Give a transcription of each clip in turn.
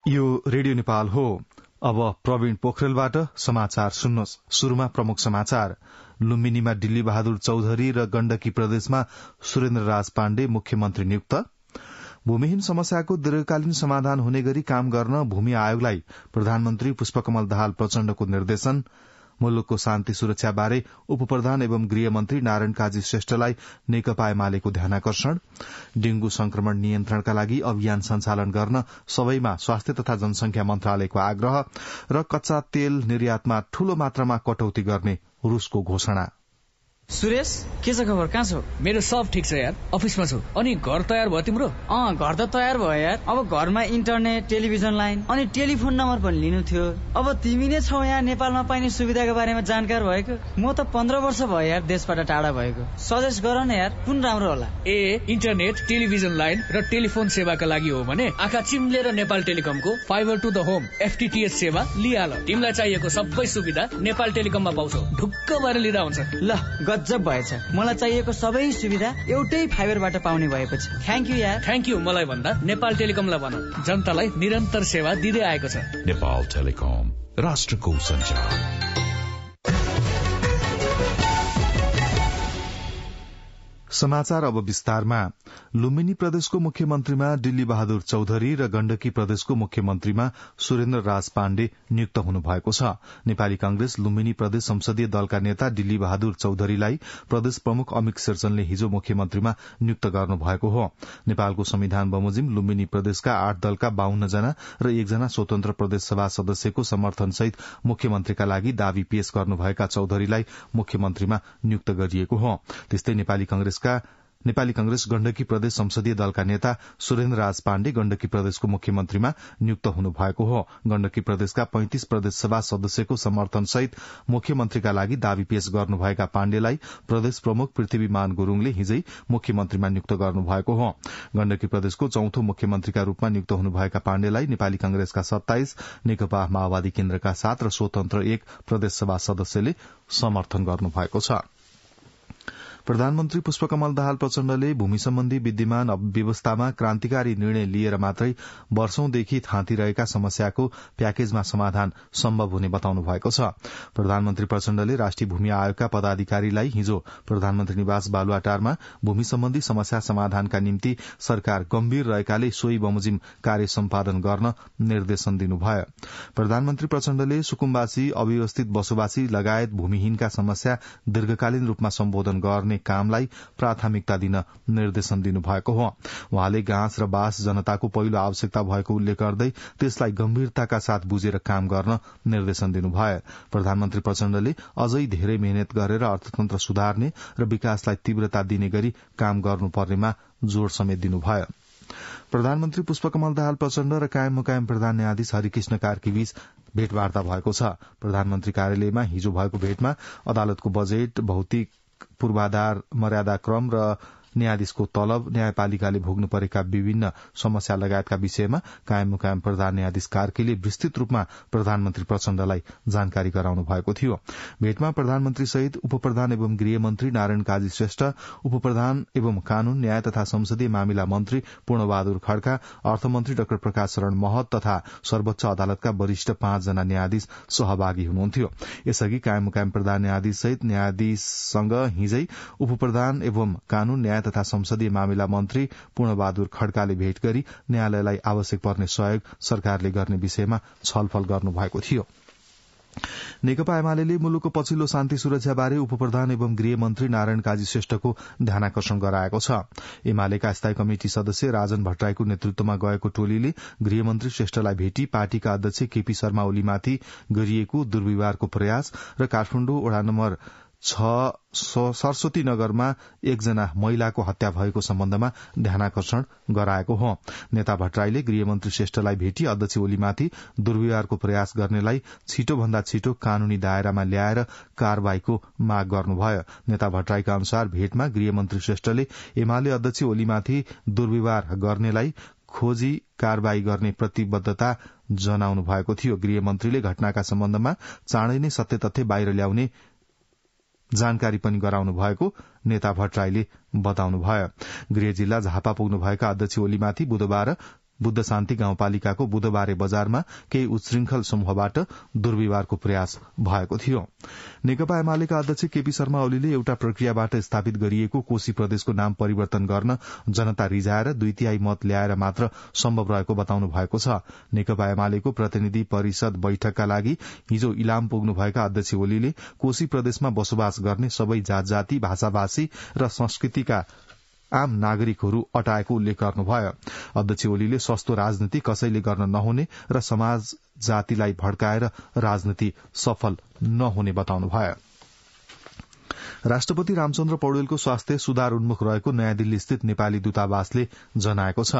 यो रेडियो नेपाल हो। अब प्रवीण पोखरेलबाट समाचार सुन्नुहोस्। शुरूमा प्रमुख समाचार। लुम्बिनीमा डिल्ली बहादुर चौधरी र गण्डकी प्रदेशमा सुरेन्द्र राज पाण्डे मुख्यमन्त्री नियुक्त। भूमिहीन समस्याको दीर्घकालीन समाधान हुने गरी काम गर्न भूमि आयोगलाई प्रधानमन्त्री पुष्पकमल दाहाल प्रचण्डको निर्देशन। मुलुकको शान्ति सुरक्षा बारे उपप्रधान एवं गृहमन्त्री नारायण काजी श्रेष्ठलाई नेकपा एमालेको ध्यानाकर्षण। डेंगू संक्रमण नियन्त्रणका लागि अभियान सञ्चालन गर्न सबैमा स्वास्थ्य तथा जनसंख्या मन्त्रालयको आग्रह र कच्चा तेल निर्यातमा ठूलो मात्रामा कटौती गर्ने रूसको घोषणा। सुरेश, के छ खबर? कहाँ छौ? मेरो सब ठिक छ यार, अफिसमा छु। अनि घर तयार भयो तिम्रो? घर त तयार भयो यार। अब घरमा इन्टरनेट, टेलिभिजन लाइन अनि टेलिफोन नम्बर पनि लिनु थियो। अब तिमी नै छौ यहाँ नेपालमा पाइने सुविधाको बारेमा जानकार भएको। म त 15 वर्ष भयो यार देशबाट टाढा भएको। सजेस्ट गर न यार, कुन राम्रो होला? इन्टरनेट, टेलिभिजन लाइन र टेलिफोन सेवाका लागि हो भने आँखा चिम्लेर नेपाल टेलिकमको fibre to the home FTTH सेवा लिहाल। तिमीलाई चाहिएको सबै सुविधा नेपाल टेलिकममा पाउँछौ। ढुक्क भएर लिँदा हुन्छ। ल, गजब भएछ। मलाई चाहिएको सबै सुविधा एउटै फाइबरबाट पाउने भएपछि थ्याङ्क यू यार। थ्याङ्क यू मलाई भन्दा नेपाल टेलिकमलाई भन। जनतालाई निरन्तर सेवा दिँदै आएको छ। नेपाल टेलिकम, राष्ट्रको सञ्चार। समाचार अब विस्तारमा। लुम्बिनी प्रदेशको मुख्यमन्त्रीमा डिल्ली बहादुर चौधरी र गण्डकी प्रदेशको मुख्यमन्त्रीमा सुरेन्द्र राज पाण्डे नियुक्त हुनुभएको छ। नेपाली कांग्रेस लुम्बिनी प्रदेश संसदीय दलका नेता डिल्ली बहादुर चौधरीलाई प्रदेश प्रमुख अमिक शेरचनले हिजो मुख्यमन्त्रीमा नियुक्त गर्नुभएको हो। नेपालको संविधान बमोजिम लुम्बिनी प्रदेशका 8 दलका 52 जना र 1 जना स्वतन्त्र प्रदेश सभा सदस्यको समर्थनसहित मुख्यमन्त्रीका लागि दावी पेश गर्नुभएका चौधरीलाई मुख्यमन्त्रीमा नियुक्त गरिएको हो। त्यस्तै नेपाली कांग्रेस गण्डकी प्रदेश संसदीय दलका नेता सुरेन्द्र राज पाण्डे गण्डकी प्रदेशको मुख्यमन्त्रीमा नियुक्त हुनुभएको हो। गण्डकी प्रदेशका 35 प्रदेश सभा सदस्यको समर्थनसहित मुख्यमन्त्रीका लागि दावी पेश गर्नुभएका पाण्डेलाई प्रदेश प्रमुख पृथ्वीमान गुरूङले हिजै मुख्यमन्त्रीमा नियुक्त गर्नुभएको हो। गण्डकी प्रदेशको चौथो मुख्यमन्त्रीका रूपमा नियुक्त हुनुभएका पाण्डेलाई नेपाली कांग्रेसका 27, नेकपा माओवादी केन्द्रका 7 र स्वतन्त्र 1 प्रदेश सभा सदस्यले समर्थन गर्नुभएको छ। प्रधानमन्त्री पुष्पकमल दाहाल प्रचण्डले भूमि सम्बन्धी विद्यमान व्यवस्थामा क्रान्तिकारी निर्णय लिएर मात्रै वर्षौंदेखि थाँतिरहेका समस्याको प्याकेजमा समाधान सम्भव हुने बताउनु भएको छ। प्रधानमन्त्री प्रचण्डले राष्ट्रिय भूमि आयोगका पदाधिकारीलाई हिजो प्रधानमन्त्री निवास बालुवाटारमा भूमि सम्बन्धी समस्या समाधानका निम्ति सरकार गम्भीर रहेकाले सोही बमोजिम कार्य सम्पादन गर्न निर्देशन दिनुभयो। प्रधानमन्त्री प्रचण्डले सुकुम्बासी, अव्यवस्थित बसोबासी लगायत भूमिहीनका समस्या दीर्घकालीन रूपमा सम्बोधन गर्ने कामलाई प्राथमिकता दिन निर्देशन दिनुभएको हो। उहाँले घाँस र बाँस जनताको पहिलो आवश्यकता भएको उल्लेख गर्दै त्यसलाई गम्भीरताका साथ बुझेर काम गर्न निर्देशन दिनुभयो। प्रधानमन्त्री प्रचण्डले अझै धेरै मेहनत गरेर अर्थतन्त्र सुधार्ने र विकासलाई तीव्रता दिने गरी काम गर्नुपर्नेमा जोड़ समेत दिनुभयो। प्रधानमन्त्री पुष्पकमल दाहाल प्रचण्ड र कायम मुकायम प्रधान न्यायाधीश हरिकृष्ण कार्की बीच भेटवार्ता भएको छ। प्रधानमन्त्री कार्यालयमा हिजो भएको भेटमा अदालतको बजेट, भौतिक पूर्वाधार, मर्यादा क्रम र न्यायाधीशको तलब, न्यायपालिकाले भोग्नु परेका विभिन्न समस्या लगायतका विषयमा कायम मुकायम प्रधान न्यायाधीश कार्कीले विस्तृत रूपमा प्रधानमन्त्री प्रचण्डलाई जानकारी गराउनु भएको थियो। भेटमा प्रधानमन्त्री सहित उपप्रधान एवं गृहमन्त्री नारायण काजी श्रेष्ठ, उपप्रधान एवं कानून, न्याय तथा संसदीय मामिला मन्त्री पूर्णबहादुर खड्का, अर्थमन्त्री डाक्टर प्रकाश शरण महत तथा सर्वोच्च अदालतका वरिष्ठ 5 जना न्यायाधीश सहभागी हुनुहुन्थ्यो। यसअघि कायम मुकायम प्रधान न्यायाधीश सहित न्यायाधीशसँग हिजै उपप्रधान एवं कानून, न्याय तथा संसदीय मामिला मन्त्री पूर्णबहादुर खड्काले भेट गरी न्यायालयलाई आवश्यक पर्ने सहयोग सरकारले गर्ने विषयमा छलफल गर्नुभएको थियो। नेकपा एमाले मुलुकको पछिल्लो शान्ति सुरक्षा बारे उपप्रधान एवं गृहमन्त्री नारायण काजी श्रेष्ठको ध्यानाकर्षण गराएको छ। एमालेका स्थायी कमिटी सदस्य राजन भट्टराईको नेतृत्वमा गएको टोलीले गृहमन्त्री श्रेष्ठलाई भेटी पार्टीका अध्यक्ष केपी शर्मा ओलीमाथि गरिएको दुर्व्यवहारको प्रयास र काठमाडौँ वडा नम्बर 6 सरस्वती नगरमा 1 जना महिलाको हत्या भएको सम्बन्धमा ध्यानाकर्षण गराएको हो। नेता भट्टराईले गृहमन्त्री श्रेष्ठलाई भेटी अध्यक्ष ओलीमाथि दुर्व्यवहारको प्रयास गर्नेलाई छिटोभन्दा छिटो कानूनी दायरामा ल्याएर कारवाहीको माग गर्नुभयो। नेता भट्टराईका अनुसार भेटमा गृहमन्त्री श्रेष्ठले एमाले अध्यक्ष ओलीमाथि दुर्व्यवहार गर्नेलाई खोजी कारवाही गर्ने प्रतिबद्धता जनाउनु भएको थियो। गृहमन्त्रीले घटनाका सम्बन्धमा चाँडै नै सत्य तथ्य बाहिर ल्याउने जानकारी पनि गराउनु भएको नेता भट्टराईले बताउनुभयो। गृह जिल्ला झापा पुग्नुभएका अध्यक्ष ओलीमाथि बुधबार बुद्ध शान्ति गाउँपालिकाको बुधबारे बजारमा केही उच्छृंखल समूहबाट दुर्व्यवहारको प्रयास भएको थियो। नेकपा एमालेका अध्यक्ष केपी शर्मा ओलीले एउटा प्रक्रियाबाट स्थापित गरिएको कोशी प्रदेशको नाम परिवर्तन गर्न जनता रिझाएर 2/3 मत ल्याएर मात्र सम्भव रहेको बताउनु भएको छ। नेकपा एमालेको प्रतिनिधि परिषद बैठकका लागि हिजो इलाम पुग्नुभएका अध्यक्ष ओलीले कोशी प्रदेशमा बसोबास गर्ने सबै जात जाति भाषाभाषी र संस्कृतिका आम नागरिकहरू अटाएको उल्लेख गर्नुभयो। अध्यक्ष ओलीले सस्तो राजनीति कसैले गर्न नहुने र समाज जातिलाई भड्काएर राजनीति सफल नहुने बताउनुभयो। राष्ट्रपति रामचन्द्र पौडेलको स्वास्थ्य सुधार उन्मुख रहेको नयाँ दिल्ली स्थित नेपाली दूतावासले जनाएको छ।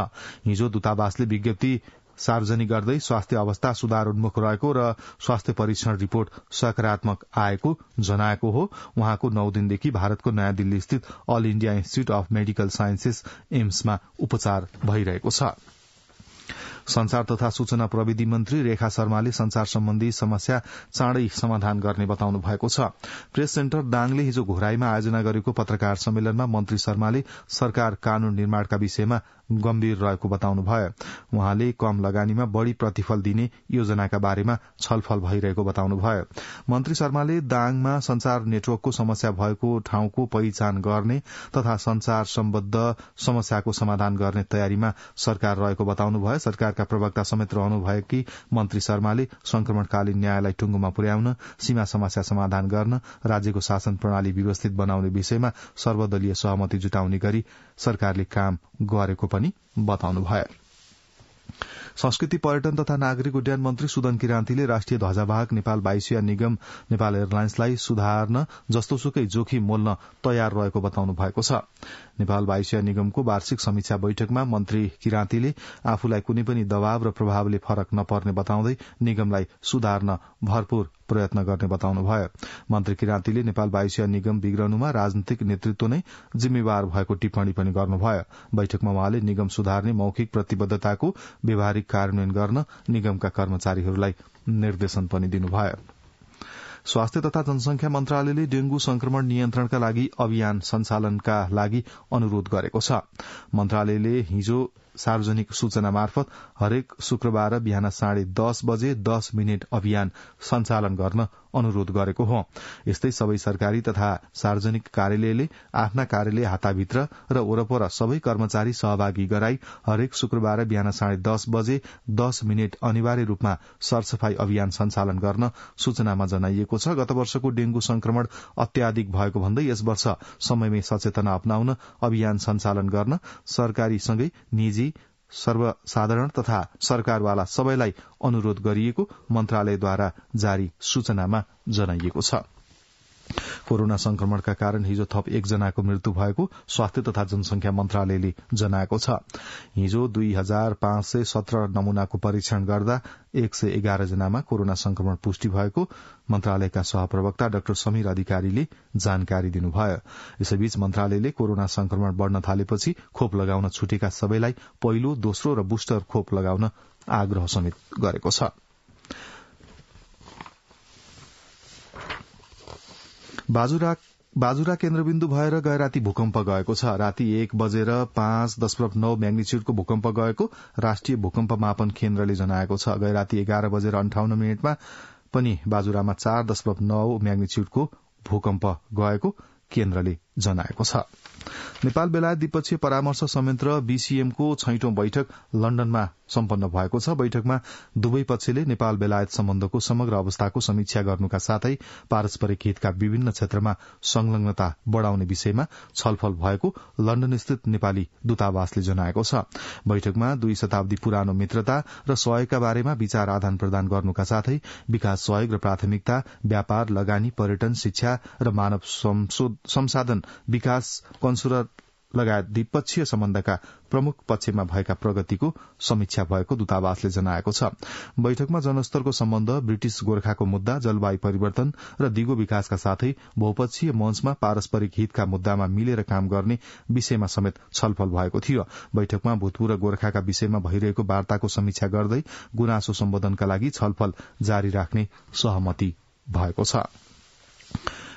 हिजो दूतावासले विज्ञप्ति सार्वजनिक गर्दै स्वास्थ्य अवस्था सुधार उन्मुख रहेको र स्वास्थ्य परीक्षण रिपोर्ट सकारात्मक आएको जनाएको हो। उहाँको 9 दिनदेखि भारतको नयाँ दिल्ली स्थित all India institute of medical sciences एम्समा उपचार भइरहेको छ। संचार तथा सूचना प्रविधि मन्त्री रेखा शर्माले संचार सम्बन्धी समस्या चाँडै समाधान गर्ने बताउनु भएको छ। प्रेस सेन्टर दाङले हिजो घोराईमा आयोजना गरेको पत्रकार सम्मेलनमा मन्त्री शर्माले सरकार कानून निर्माणका विषयमा गम्भीर रहेको बताउनुभयो। उहाँले कम लगानीमा बढ़ी प्रतिफल दिने योजनाका बारेमा छलफल भइरहेको बताउनुभयो। मन्त्री शर्माले दाङमा संचार नेटवर्कको समस्या भएको ठाउँको पहिचान गर्ने तथा संचार सम्बद्ध समस्याको समाधान गर्ने तयारीमा सरकार रहेको बताउनुभयो। सरकारका प्रवक्ता समेत रहनुभएकी मन्त्री शर्माले संक्रमणकालीन न्यायलाई टुंगोमा पुर्याउन, सीमा समस्या समाधान गर्न, राज्यको शासन प्रणाली व्यवस्थित बनाउने विषयमा सर्वदलीय सहमति जुटाउने गरी सरकारले काम गरेको पनि बताउनुभयो। संस्कृति पर्यटन तथा नागरिक उड्डयन मन्त्री सुदन किरान्तीले राष्ट्रिय ध्वजावाहक नेपाल वायुसेवा निगम नेपाल एयरलाइन्सलाई सुधार्न जस्तोसुकै जोखिम मोल्न तयार रहेको बताउनु भएको छ। नेपाल वायुसेवा निगमको वार्षिक समीक्षा बैठकमा मन्त्री किरान्तीले आफूलाई कुनै पनि दबाव र प्रभावले फरक नपर्ने बताउँदै निगमलाई सुधार्न भरपूर प्रयत्न गर्ने बताउनुभयो। मन्त्री किरान्तीले नेपाल वायुसेवा निगम बिग्रनुमा राजनीतिक नेतृत्व नै जिम्मेवार भएको टिप्पणी पनि गर्नुभयो। बैठकमा उहाँले निगम सुधार्ने मौखिक प्रतिबद्धताको व्यावहारिक कार्यान्वयन गर्न निगमका कर्मचारीहरूलाई निर्देशन पनि दिनुभयो। स्वास्थ्य तथा जनसंख्या मन्त्रालयले डेंगू संक्रमण नियन्त्रणका लागि अभियान सञ्चालनका लागि अनुरोध गरेको छ। मन्त्रालयले हिजो सार्वजनिक सूचना मार्फत हरेक शुक्रबार बिहान 10:30 बजे 10 मिनट अभियान सञ्चालन गर्न अनुरोध गरेको हो। यस्तै सबै सरकारी तथा सार्वजनिक कार्यालयले आफ्ना कार्यालय हाताभित्र र वरपर सबै कर्मचारी सहभागी गराई हरेक शुक्रबार बिहान 10:30 बजे 10 मिनट अनिवार्य रूपमा सरसफाई अभियान सञ्चालन गर्न सूचनामा जनाइएको छ। गत वर्षको डेंगू संक्रमण अत्याधिक भएको भन्दै यस वर्ष समयमै सचेतना अपनाउन अभियान सञ्चालन गर्न सरकारीसँगै निजी सर्वसाधारण तथा सरकारवाला सबैलाई अनुरोध गरिएको मन्त्रालयद्वारा जारी सूचनामा जनाइएको छ। कोरोना संक्रमणका कारण हिजो थप 1 जनाको मृत्यु भएको स्वास्थ्य तथा जनसंख्या मन्त्रालयले जनाएको छ। हिजो 2517 नमूनाको परीक्षण गर्दा 111 जनामा कोरोना संक्रमण पुष्टि भएको मन्त्रालयका सहप्रवक्ता डाक्टर समीर अधिकारीले जानकारी दिनुभयो। यसैबीच मन्त्रालयले कोरोना संक्रमण बढ़न थालेपछि खोप लगाउन छुटेका सबैलाई पहिलो, दोस्रो र बुस्टर खोप लगाउन आग्रह समेत गरेको छ। बाजुरा केन्द्रबिन्दु भएर गए राति भूकम्प गएको छ। राति 1:05.9 म्याग्निच्यूडको भूकम्प गएको राष्ट्रिय भूकम्प मापन केन्द्रले जनाएको छ। गए राति 11:58 पनि बाजुरामा 4.9 म्याग्निच्यूडको भूकम्प गएको केन्द्रले जनाएको छ। नेपाल बेलायत द्विपक्षीय परामर्श संयन्त्र बीसीएमको 6औं बैठक लण्डनमा सम्पन्न भएको छ। बैठकमा दुवै पक्षले नेपाल बेलायत सम्बन्धको समग्र अवस्थाको समीक्षा गर्नुका साथै पारस्परिक हितका विभिन्न क्षेत्रमा संलग्नता बढ़ाउने विषयमा छलफल भएको लण्डन स्थित नेपाली दूतावासले जनाएको छ। बैठकमा 2 शताब्दी पुरानो मित्रता र सहयोगका बारेमा विचार आदान प्रदान गर्नुका साथै विकास सहयोग र प्राथमिकता, व्यापार, लगानी, पर्यटन, शिक्षा र मानव संसाधन विकास, कन्सुलर लगायत द्विपक्षीय सम्बन्धका प्रमुख पक्षमा भएका प्रगतिको समीक्षा भएको दूतावासले जनाएको छ। बैठकमा जनस्तरको सम्बन्ध, ब्रिटिश गोर्खाको मुद्दा, जलवायु परिवर्तन र दिगो विकासका साथै बहुपक्षीय मञ्चमा पारस्परिक हितका मुद्दामा मिलेर काम गर्ने विषयमा समेत छलफल भएको थियो। बैठकमा भूतपूर्व गोर्खाका विषयमा भइरहेको वार्ताको समीक्षा गर्दै गुनासो सम्बोधनका लागि छलफल जारी राख्ने सहमति भएको छ।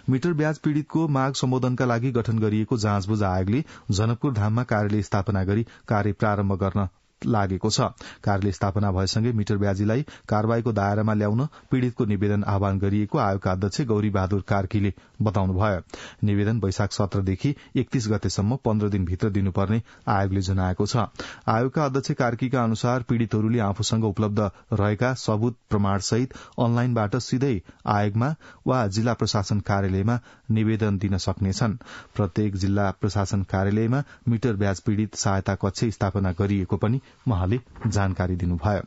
मिटर ब्याज पीड़ितको माग सम्बोधनका लागि गठन गरिएको जाँचबुझ आयोगले जनकपुर धाममा कार्यालय स्थापना गरी कार्य प्रारम्भ गर्न लागेको छ। कार्यालय स्थापना भएसँगै मिटर ब्याजीलाई कारबाहीको दायरामा ल्याउन पीड़ितको निवेदन आह्वान गरिएको आयोगका अध्यक्ष गौरी बहादुर कार्कीले बताउनुभयो। निवेदन वैशाख 17 देखि 31 गतेसम्म 15 दिनभित्र दिनुपर्ने आयोगले जनाएको छ। आयोगका अध्यक्ष कार्कीका अनुसार पीड़ितहरूले आफूसँग उपलब्ध रहेका सबूत प्रमाण सहित अनलाइनबाट सिधै आयोगमा वा जिल्ला प्रशासन कार्यालयमा निवेदन दिन सक्नेछन्। प्रत्येक जिल्ला प्रशासन कार्यालयमा मिटर ब्याज पीड़ित सहायता कक्ष स्थापना गरिएको पनि उहाँले जानकारी दिनुभयो।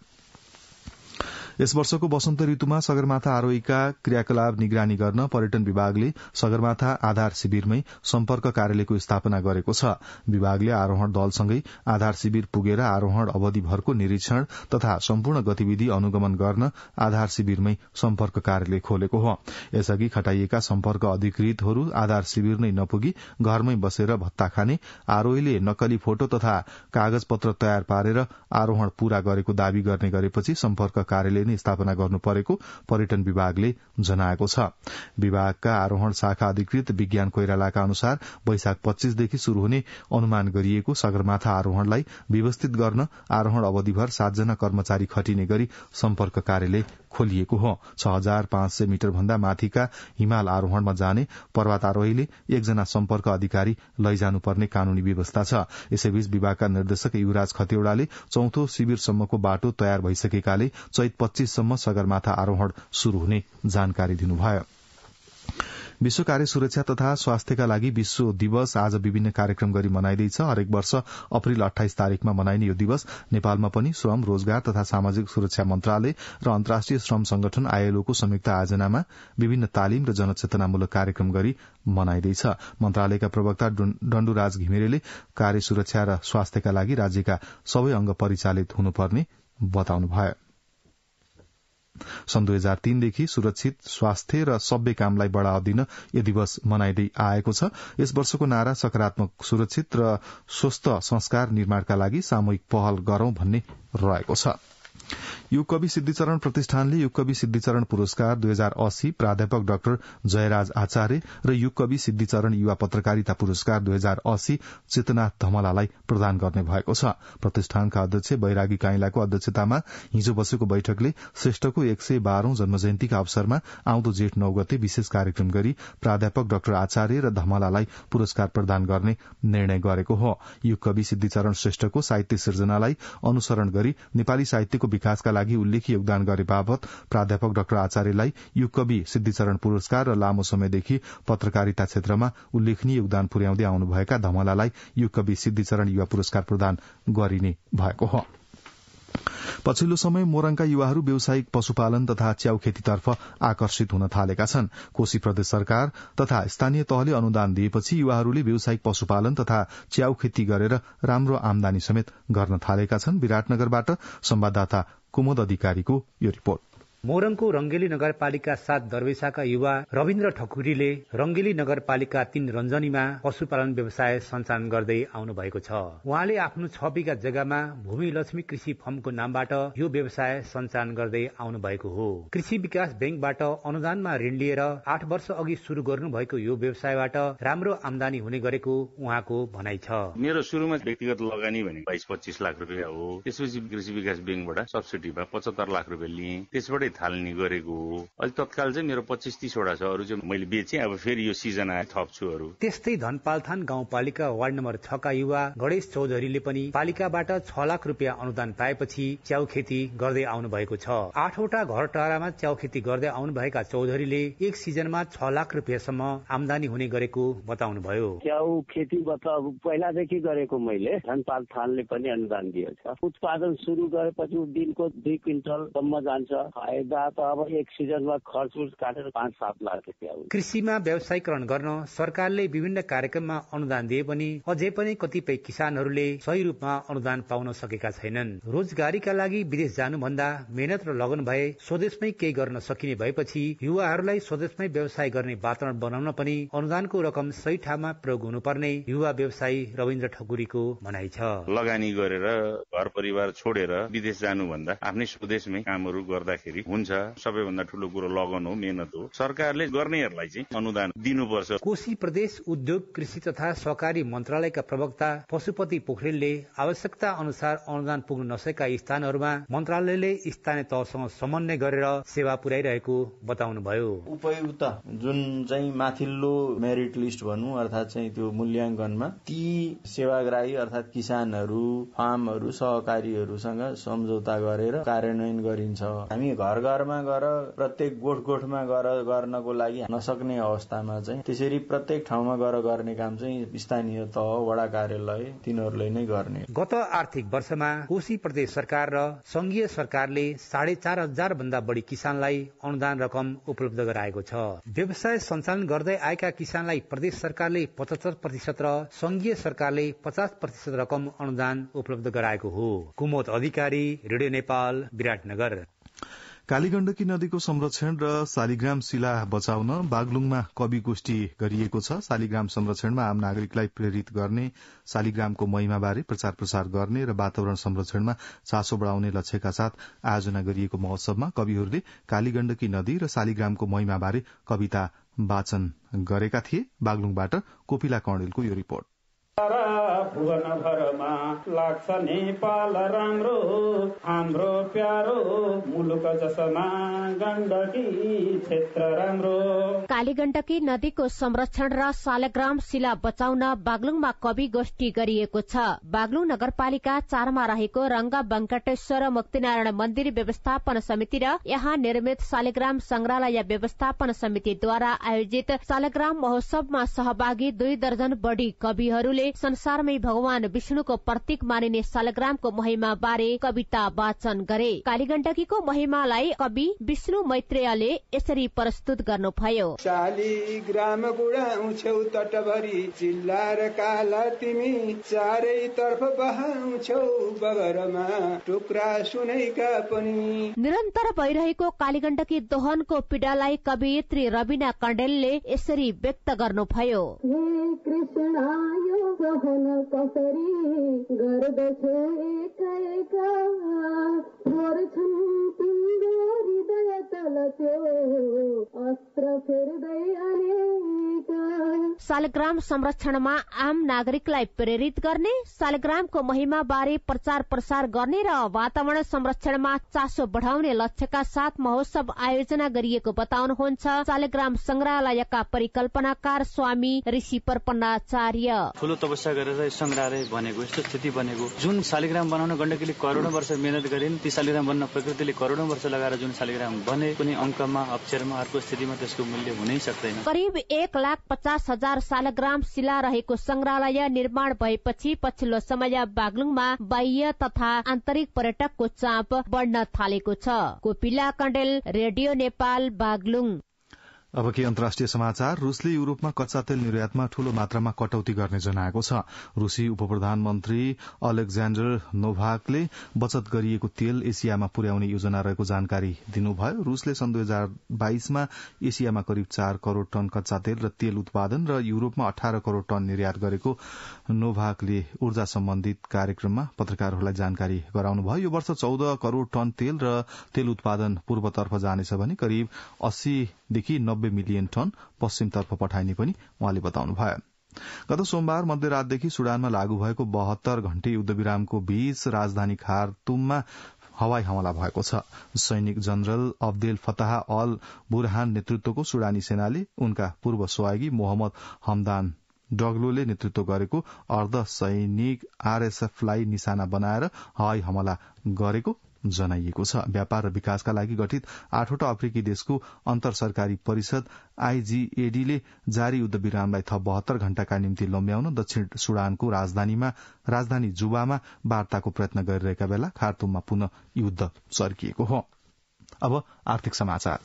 यस वर्षको वसन्त ऋतुमा सगरमाथा आरोहीका क्रियाकलाप निगरानी गर्न पर्यटन विभागले सगरमाथा आधार शिविरमै सम्पर्क कार्यालयको स्थापना गरेको छ। विभागले आरोहण दलसँगै आधार शिविर पुगेर आरोहण अवधिभरको निरीक्षण तथा सम्पूर्ण गतिविधि अनुगमन गर्न आधार शिविरमै सम्पर्क कार्यालय खोलेको हो। यसअघि खटाइएका सम्पर्क अधिकृतहरू आधार शिविर नै नपुगी घरमै बसेर भत्ता खाने, आरोहीले नक्कली फोटो तथा कागज पत्र तयार पारेर आरोहण पूरा गरेको दावी गर्ने गरेपछि सम्पर्क कार्यालय स्थापना गर्नु परेको पर्यटन विभागले जनाएको छ। विभागका आरोहण शाखा अधिकृत विज्ञान कोइरालाका अनुसार वैशाख 25 देखि शुरू हुने अनुमान गरिएको सगरमाथा आरोहणलाई व्यवस्थित गर्न आरोहण अवधिभर 7 जना कर्मचारी खटिने गरी सम्पर्क कार्यालय खोलिएको हो। 6500 मिटर भन्दा माथिका हिमाल आरोहणमा जाने पर्वतारोहीले 1 जना सम्पर्क अधिकारी लैजानुपर्ने कानूनी व्यवस्था छ। यसैबीच विभागका निर्देशक युवराज खतिवड़ाले चौथो शिविरसम्मको बाटो तयार भइसकेकाले चैत 25 सम्म सगरमाथा आरोहण शुरू हुने जानकारी दिनुभयो। विश्व कार्य सुरक्षा तथा स्वास्थ्यका लागि विश्व दिवस आज विभिन्न कार्यक्रम गरी मनाइँदैछ। हरेक वर्ष अप्रिल 28 तारिखमा मनाइने यो दिवस नेपालमा पनि श्रम, रोजगार तथा सामाजिक सुरक्षा मन्त्रालय र अन्तर्राष्ट्रिय श्रम संगठन ILO को संयुक्त आयोजनामा विभिन्न तालिम र जनचेतनामूलक कार्यक्रम गरी मनाइँदैछ। मन्त्रालयका प्रवक्ता डण्डुराज घिमिरेले कार्य सुरक्षा र स्वास्थ्यका लागि राज्यका सबै अंग परिचालित हुनुपर्ने बताउनुभयो। सन् 2003 देखि सुरक्षित स्वास्थ्य र सभ्य कामलाई बढ़ावा दिन यो दिवस मनाइँदै आएको छ। यस वर्षको नारा सकारात्मक, सुरक्षित र स्वस्थ संस्कार निर्माणका लागि सामूहिक पहल गरौं भन्ने रहेको छ। युगकवि सिद्धिचरण प्रतिष्ठानले युगकवि सिद्धिचरण पुरस्कार 2080 प्राध्यापक डाक्टर जयराज आचार्य र युगकवि सिद्धिचरण युवा पत्रकारिता पुरस्कार 2080 चेतनाथ धमलालाई प्रदान गर्ने भएको छ। प्रतिष्ठानका अध्यक्ष बैरागी काइलाको अध्यक्षतामा हिजो बसेको बैठकले श्रेष्ठको 112औं जन्मजयन्तीका अवसरमा आउँदो जेठ 9 गते विशेष कार्यक्रम गरी प्राध्यापक डाक्टर आचार्य र धमलालाई पुरस्कार प्रदान गर्ने निर्णय गरेको हो। युगकवि सिद्धिचरण श्रेष्ठको साहित्य सिर्जनालाई अनुसरण गरी नेपाली साहित्यको विकासका लागि उल्लेख्य योगदान गरे बाबत प्राध्यापक डाक्टर आचार्यलाई युगकवि सिद्धिचरण पुरस्कार र लामो समयदेखि पत्रकारिता क्षेत्रमा उल्लेखनीय योगदान पुर्याउँदै आउनुभएका धमलालाई युगकवि सिद्धिचरण युवा पुरस्कार प्रदान गरिने भएको हो। पछिल्लो समय मोरङका युवाहरू व्यावसायिक पशुपालन तथा च्याउ खेतीतर्फ आकर्षित हुन थालेका छन्। कोशी प्रदेश सरकार तथा स्थानीय तहले अनुदान दिएपछि युवाहरूले व्यावसायिक पशुपालन तथा च्याउ खेती गरेर राम्रो आमदानी समेत गर्न थालेका छन्। विराटनगरबाट संवाददाता कुमुद अधिकारीको यो रिपोर्ट। मोरङको रंगेली नगरपालिका 7 दरवेशाका युवा रविन्द्र ठकुरीले रंगेली नगरपालिका 3 रञ्जनीमा पशुपालन व्यवसाय सञ्चालन गर्दै आउनु भएको छ। उहाँले आफ्नो 6 बिघा जग्गामा भूमि लक्ष्मी कृषि फर्मको नामबाट यो व्यवसाय सञ्चालन गर्दै आउनु भएको हो। कृषि विकास बैंकबाट अनुदानमा ऋण लिएर 8 वर्ष अघि शुरू गर्नु भएको यो व्यवसायबाट राम्रो आमदानी हुने गरेको उहाँको भनाइ छ। मेरो सुरुमा व्यक्तिगत लगानी भने 22-25 लाख रुपियाँ हो। त्यसपछि कृषि विकास बैंकबाट सब्सिडीमा 75 लाख रुपियाँ लिएँ। त्यसबाट थाल्ने गरेको हो। अहिले तत्काल चाहिँ मेरो 25-30 वटा छ। अरू चाहिँ मैले बेचेँ। अब फेरि यो सिजन आए थप्छु अरू। त्यस्तै धनपालथान गाउँपालिका वार्ड नम्बर 6 का युवा गणेश चौधरीले पनि पालिकाबाट 6 लाख रुपियाँ अनुदान पाएपछि च्याउ खेती गर्दै आउनु भएको छ। 8 वटा घर टहरामा च्याउ खेती गर्दै आउनु भएका चौधरीले एक सिजनमा 6 लाख रुपियाँसम्म आमदानी हुने गरेको बताउनु भयो। च्याउ खेतीबाट पहिलादेखि गरेको मैले धनपालथानले पनि अनुदान दिएको छ। उत्पादन सुरु गरेपछि दिनको 2 क्विन्टल सम्म जान्छ। त अब एक सिजनमा खर्च काटेर 5-7 लाख रुपियाँ हुन्छ। कृषिमा व्यवसायीकरण गर्न सरकारले विभिन्न कार्यक्रममा अनुदान दिए पनि अझै पनि कतिपय किसानहरूले सही रूपमा अनुदान पाउन सकेका छैनन्। रोजगारीका लागि विदेश जानुभन्दा मेहनत र लगन भए स्वदेशमै केही गर्न सकिने भएपछि युवाहरूलाई स्वदेशमै व्यवसाय गर्ने वातावरण बनाउन पनि अनुदानको रकम सही ठाउँमा प्रयोग हुनुपर्ने युवा व्यवसायी रविन्द्र ठकुरीको भनाइ छ। लगानी गरेर घर परिवार छोडेर विदेश जानुभन्दा आफ्नै स्वदेशमै कामहरू गर्दाखेरि हुन्छ। सबैभन्दा ठूलो कुरो लगन हो, मेहनत हो। सरकारले गर्नेहरूलाई चाहिँ अनुदान दिनुपर्छ। कोशी प्रदेश उद्योग कृषि तथा सहकारी मन्त्रालयका प्रवक्ता पशुपति पोखरेलले आवश्यकता अनुसार अनुदान पुग्न नसकेका स्थानहरूमा मन्त्रालयले स्थानीय तहसँग समन्वय गरेर सेवा पुर्याइरहेको बताउनुभयो। उपयुक्त जुन चाहिँ माथिल्लो मेरिट लिस्ट भनौं अर्थात चाहिँ त्यो मूल्याङ्कनमा ती सेवाग्राही अर्थात किसानहरू, फार्महरू, सहकारीहरूसँग सम्झौता गरेर कार्यान्वयन गरिन्छ। हामी घर घरमा गएर प्रत्येक गोठमा गएर गर्नको लागि नसक्ने अवस्थामा चाहिँ त्यसरी प्रत्येक ठाउँमा गएर गर्ने काम चाहिँ स्थानीय तह, वडा कार्यालय तिनीहरूले नै गर्ने। गत आर्थिक वर्षमा कोशी प्रदेश सरकार र संघीय सरकारले 4,500 भन्दा बढी किसानलाई अनुदान रकम उपलब्ध गराएको छ। व्यवसाय सञ्चालन गर्दै आएका किसानलाई प्रदेश सरकारले 75% र संघीय सरकारले 50% रकम अनुदान उपलब्ध गराएको हो। कुमोद अधिकारी, रेडियो नेपाल, विराटनगर। कालीगण्डकी नदीको संरक्षण र शालिग्राम शिला बचाउन बागलुङमा कवि गोष्ठी गरिएको छ। शालिग्राम संरक्षणमा आम नागरिकलाई प्रेरित गर्ने, शालिग्रामको महिमाबारे प्रचार प्रसार गर्ने र वातावरण संरक्षणमा चासो बढ़ाउने लक्ष्यका साथ आयोजना गरिएको महोत्सवमा कविहरूले कालीगण्डकी नदी र शालिग्रामको महिमाबारे कविता वाचन गरेका थिए। बागलुङबाट कोपिला कौडेलको यो रिपोर्ट। भुवनभरमा लाग्छ नेपाल राम्रो, हाम्रो प्यारो मुलुक जसमा गण्डकी क्षेत्र राम्रो। कालीगण्डकी नदीको संरक्षण र शालिग्राम शिला बचाउन बागलुङमा कवि गोष्ठी गरिएको छ। बागलुङ नगरपालिका 4 मा रहेको रंगा वेंकटेश्वर मुक्तिनारायण मन्दिर व्यवस्थापन समिति र यहाँ निर्मित शालिग्राम संग्रहालय व्यवस्थापन समितिद्वारा आयोजित शालिग्राम महोत्सवमा सहभागी 2 दर्जन बढ़ी कविहरूले संसारमै भगवान विष्णुको प्रतीक मानिने शालिग्रामको महिमा बारे कविता वाचन गरे। कालीगण्डकीको महिमालाई कवि विष्णु मैत्रेयले यसरी प्रस्तुत गर्नुभयो। शालिग्राम गुडाउँछौ तटभरि चिल्लार काला तिमी, चारैतर्फ बहाउँछौ बगरमा टुक्रा सुनैका पनि। निरन्तर भइरहेको कालीगण्डकी दोहनको पीडालाई कवियत्री रबिना कण्डेलले यसरी व्यक्त गर्नुभयो। गहन कसरी गर्दछौ एका छोड्छन् तिम्रो हृदय तलस्यो अस्त्र फेर्दै अनेक। शालिग्राम संरक्षणमा आम नागरिकलाई प्रेरित गर्ने, शालिग्रामको महिमा बारे प्रचार प्रसार गर्ने र वातावरण संरक्षणमा चासो बढ़ाउने लक्ष्यका साथ महोत्सव आयोजना गरिएको बताउनुहुन्छ शालिग्राम संग्रहालयका परिकल्पनाकार स्वामी ऋषि प्रपन्नाचार्य। ठूलो तपस्या गरेर संग्रहालय बनेको, यस्तो स्थिति बनेको, जुन शालिग्राम बनाउन गण्डकीले करोडौं वर्ष मेहनत गरिन्, ती शालिग्राम बन्न प्रकृतिले करोडौं वर्ष लगाएर जुन शालिग्राम बने, कुनै अंकमा अक्षरमा अर्को स्थितिमा त्यसको मूल्य हुनै सक्दैन। करिब 1,50,000 शालिग्राम शिला रहेको संग्रहालय निर्माण भएपछि पछिल्लो समय बागलुङमा बाह्य तथा आन्तरिक पर्यटकको चाप बढ्न थालेको छ। कोपिला कण्डेल, रेडियो नेपाल, बागलुङ। अब के अन्तर्राष्ट्रिय समाचार। रूसले युरोपमा कच्चा तेल निर्यातमा ठूलो मात्रामा कटौती गर्ने जनाएको छ। रूसी उप प्रधानमन्त्री अलेक्जेन्डर नोभाकले बचत गरिएको तेल एसियामा पुर्याउने योजना रहेको जानकारी दिनुभयो। रूसले सन् 2022 मा एसियामा करिब 4 करोड़ टन कच्चा तेल र तेल उत्पादन र युरोपमा 18 करोड़ टन निर्यात गरेको नोभाकले ऊर्जा सम्बन्धित कार्यक्रममा पत्रकारहरूलाई जानकारी गराउनुभयो। यो वर्ष 14 करोड़ टन तेल र तेल उत्पादन पूर्वतर्फ जानेछ भने करिब 80 देखि 90 मिलियन टन पश्चिमतर्फ पठाइने पनि उहाँले बताउनुभयो। गत सोमबार मध्यरातदेखि सुडानमा लागू भएको 72 घण्टे युद्धविरामको बीच राजधानी खार्तुममा हवाई हमला भएको छ। सैनिक general Abdel Fattah al Burhan नेतृत्वको सुडानी सेनाले उनका पूर्व सहयोगी मोहम्मद हमदान डग्लोले नेतृत्व गरेको अर्ध सैनिक आरएसएफलाई निशाना बनाएर हवाई हमला गरेको जनाइएको छ। व्यापार र विकासका लागि गठित 8वटा अफ्रिकी देशको अन्तर सरकारी परिषद आईजीएडीले जारी युद्धविरामलाई थप 72 घण्टाका निम्ति लम्ब्याउन दक्षिण सुडानको राजधानी जुबामा वार्ताको प्रयत्न गरिरहेका बेला खार्तुममा पुनः युद्ध सर्किएको हो। अब आर्थिक समाचार।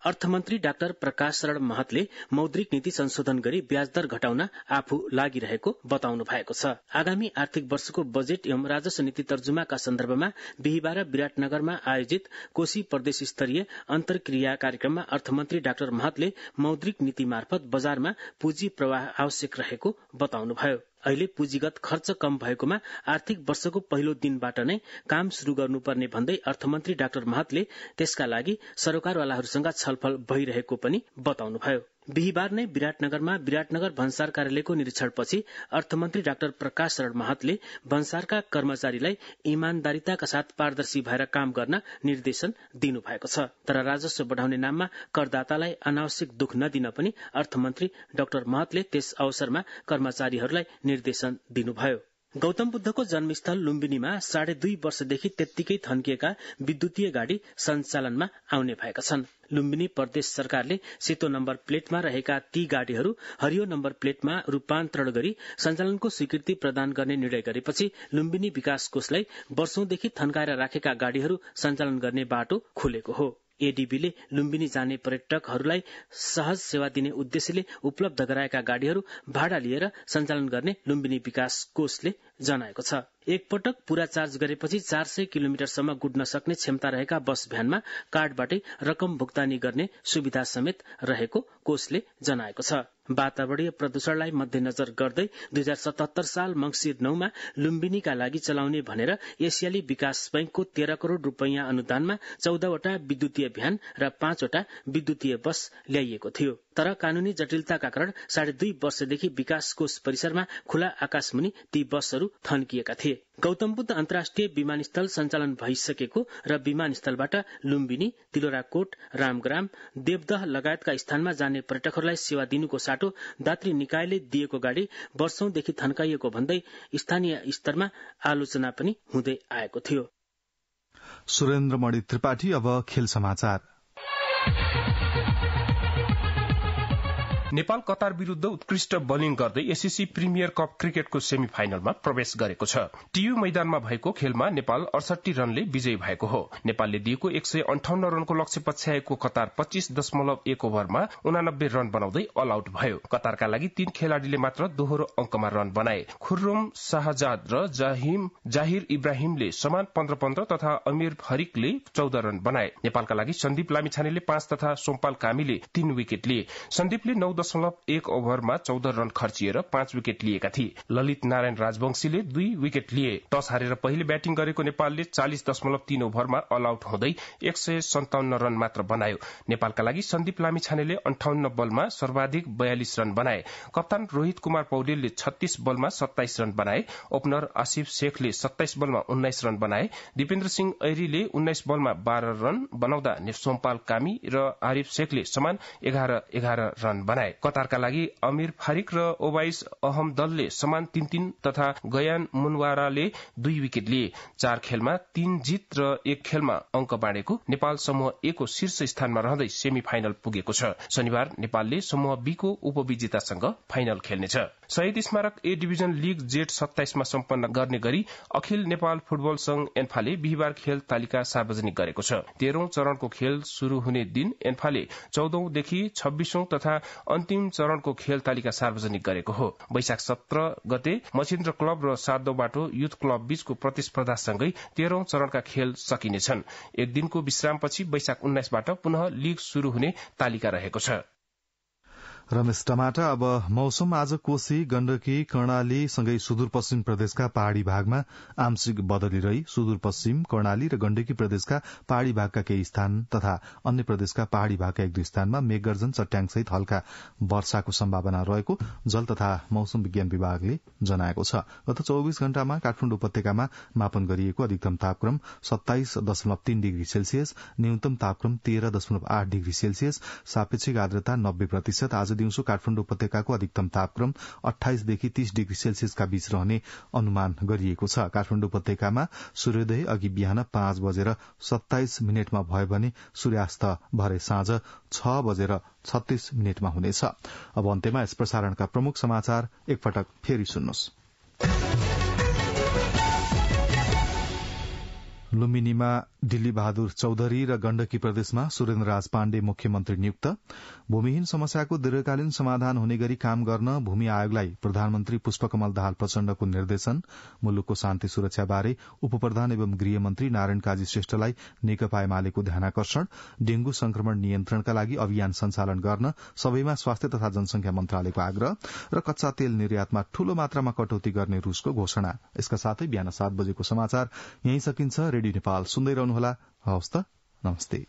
अर्थमन्त्री डाक्टर प्रकाश शरण महतले मौद्रिक नीति संशोधन गरी ब्याजदर घटाउन आफू लागिरहेको बताउनु भएको छ। आगामी आर्थिक वर्षको बजेट एवं राजस्व नीति तर्जुमाका सन्दर्भमा बिहीबार विराटनगरमा आयोजित कोशी प्रदेश स्तरीय अन्तर्क्रिया कार्यक्रममा अर्थमन्त्री डाक्टर महतले मौद्रिक नीति मार्फत बजारमा पुँजी प्रवाह आवश्यक रहेको बताउनुभयो। अहिले पुँजीगत खर्च कम भएकोमा आर्थिक वर्षको पहिलो दिनबाट नै काम शुरू गर्नुपर्ने भन्दै अर्थमन्त्री डाक्टर महतले त्यसका लागि सरकारवालाहरूसँग छलफल भइरहेको पनि बताउनुभयो। बिहीबार नै विराटनगरमा विराटनगर भन्सार कार्यालयको निरीक्षणपछि अर्थमन्त्री डाक्टर प्रकाश शरण महतले भन्सारका कर्मचारीलाई इमानदारिताका साथ पारदर्शी भएर काम गर्न निर्देशन दिनुभएको छ। तर राजस्व बढ़ाउने नाममा करदातालाई अनावश्यक दुख नदिन पनि अर्थमन्त्री डाक्टर महतले त्यस अवसरमा कर्मचारीहरूलाई निर्देशन दिनुभयो। गौतम बुद्धको जन्मस्थल लुम्बिनीमा 2.5 वर्षदेखि त्यत्तिकै थन्किएका विद्युतीय गाड़ी सञ्चालनमा आउने भएका छन्। लुम्बिनी प्रदेश सरकारले सेतो नम्बर प्लेटमा रहेका ती गाड़ीहरू हरियो नम्बर प्लेटमा रूपान्तरण गरी सञ्चालनको स्वीकृति प्रदान गर्ने निर्णय गरेपछि लुम्बिनी विकास कोषलाई वर्षौंदेखि थन्काएर राखेका गाड़ीहरू सञ्चालन गर्ने बाटो खुलेको हो। एडीबीले लुम्बिनी जाने पर्यटकहरूलाई सहज सेवा दिने उद्देश्यले उपलब्ध गराएका गाड़ीहरू भाडा लिएर सञ्चालन गर्ने लुम्बिनी विकास कोषले जनाएको छ। एकपटक पूरा चार्ज गरेपछि 400 किलोमिटरसम्म गुड्न सक्ने क्षमता रहेका बस भ्यानमा कार्डबाटै रकम भुक्तानी गर्ने सुविधा समेत रहेको कोषले जनाएको छ। वातावरणीय प्रदूषणलाई मध्यनजर गर्दै 2077 साल मंसिर 9 मा लुम्बिनीका लागि चलाउने भनेर एसियाली विकास बैंकको 13 करोड़ रूपैयाँ अनुदानमा 14 वटा विद्युतीय भ्यान र 5 वटा विद्युतीय बस ल्याइएको थियो। तर कानूनी जटिलताका कारण 2.5 वर्षदेखि विकास कोष परिसरमा खुला आकाशमुनि ती बसहरू थन्किएका थिए। गौतम बुद्ध अन्तर्राष्ट्रिय विमानस्थल सञ्चालन भइसकेको र विमानस्थलबाट लुम्बिनी, तिलोराकोट, रामग्राम, देवदह लगायतका स्थानमा जाने पर्यटकहरूलाई सेवा दिनुको साटो दात्री निकायले दिएको गाड़ी वर्षौंदेखि थन्काइएको भन्दै स्थानीय स्तरमा आलोचना पनि हुँदै आएको थियो। सुरेन्द्रमणि त्रिपाठी। अब खेल समाचार। नेपाल कतार विरूद्ध उत्कृष्ट बोलिङ गर्दै एससीसी प्रिमियर कप क्रिकेटको सेमी फाइनलमा प्रवेश गरेको छ। टियु मैदानमा भएको खेलमा नेपाल 68 रनले विजयी भएको हो। नेपालले दिएको 158 रनको लक्ष्य पछ्याएको कतार 25.1 ओभरमा 89 रन बनाउँदै अल आउट भयो। कतारका लागि 3 खेलाड़ीले मात्र दोहोरो अंकमा रन बनाए। खुर्रम शाहजाद र जाहिर इब्राहिमले समान 15-15 तथा अमीर हरिकले 14 रन बनाए। नेपालका लागि सन्दीप लामिछानेले 5 तथा सोमपाल कामीले 3 विकेट लिए। सन्दीपले 9.1 ओभरमा 14 रन खर्चिएर 5 विकेट लिएका थिए। ललित नारायण राजवंशीले 2 विकेट लिए। टस हारेर पहिले ब्याटिङ गरेको नेपालले 40.3 ओभरमा अल आउट हुँदै 157 रन मात्र बनायो। नेपालका लागि सन्दीप लामिछानेले 58 बलमा सर्वाधिक 42 रन बनाए। कप्तान रोहित कुमार पौडेलले 36 बलमा 27 रन बनाए। ओपनर आसिफ शेखले 27 बलमा 19 रन बनाए। दिपेन्द्र सिंह ऐरीले 19 बलमा 12 रन बनाउँदा सोमपाल कामी र आरिफ शेखले समान 11 रन बनाए। कतारका लागि अमीर फारिक र ओबाइस अहमदलले समान 3-3 तथा गयान मुनवाराले 2 विकेट लिए। 4 खेलमा 3 जित र 1 खेलमा अंक बाँडेको नेपाल समूह ए को शीर्ष स्थानमा रहँदै सेमी फाइनल पुगेको छ। शनिबार नेपालले समूह बी को उपविजेतासँग फाइनल खेल्नेछ। शहीद स्मारक ए डिभिजन लीग जेठ 27 मा सम्पन्न गर्ने गरी अखिल नेपाल फुटबल संघ एन्फाले बिहीबार खेल तालिका सार्वजनिक गरेको छ। 13औं चरणको खेल शुरू हुने दिन एन्फाले 14औं देखि 26औं तथा अन्तिम चरणको खेल तालिका सार्वजनिक गरेको हो। वैशाख 17 गते मछिन्द्र क्लब र सार्दोबाटो युथ क्लब बीचको प्रतिस्पर्धासँगै 13औं चरणका खेल सकिनेछन्। एक दिनको विश्रामपछि वैशाख 19 बाट पुनः लीग शुरू हुने तालिका रहेको छ। रमेश टमाटा। अब मौसम। आज कोशी, गण्डकी, कर्णाली सँगै सुदूरपश्चिम प्रदेशका पहाड़ी भागमा आंशिक बदली रही सुदूरपश्चिम, कर्णाली र गण्डकी प्रदेशका पहाड़ी भागका केही स्थान तथा अन्य प्रदेशका पहाड़ी भागका 1-2 स्थानमा मेघगर्जन, चट्याङसहित हल्का वर्षाको सम्भावना रहेको जल तथा मौसम विज्ञान विभागले जनाएको छ। गत 24 घण्टामा काठमाडौँ उपत्यकामा मापन गरिएको अधिकतम तापक्रम 27.3 डिग्री सेल्सियस, न्यूनतम तापक्रम 13.8 डिग्री सेल्सियस, सापेक्षिक आर्द्रता 90%। आज दिउँसो काठमाडौँ उपत्यकाको अधिकतम तापक्रम 28 देखि 30 डिग्री सेल्सियसका बीच रहने अनुमान गरिएको छ। काठमाडौँ उपत्यकामा सूर्योदय अघि बिहान 5:27 भयो भने सूर्यास्त भरे साँझ 6:36 हुनेछ। अब अन्त्यमा यस प्रसारणका प्रमुख समाचार एकपटक फेरि सुन्नुहोस्। लुम्बिनीमा दिल्ली बहादुर चौधरी र गण्डकी प्रदेशमा सुरेन्द्र राज पाण्डे मुख्यमन्त्री नियुक्त। भूमिहीन समस्याको दीर्घकालीन समाधान हुने गरी काम गर्न भूमि आयोगलाई प्रधानमन्त्री पुष्पकमल दाहाल प्रचण्डको निर्देशन। मुलुकको शान्ति सुरक्षा बारे उपप्रधान एवं गृहमन्त्री नारायण काजी श्रेष्ठलाई नेकपा एमालेको ध्यानाकर्षण। डेंगू संक्रमण नियन्त्रणका लागि अभियान सञ्चालन गर्न सबैमा स्वास्थ्य तथा जनसंख्या मन्त्रालयको आग्रह र कच्चा तेल निर्यातमा ठूलो मात्रामा कटौती गर्ने रूसको घोषणा। यसका साथै बिहान 7 बजेको समाचार यही सकिन्छ। रेडियो नेपाल सुन्दै रहनुहोला। हवस् त, नमस्ते।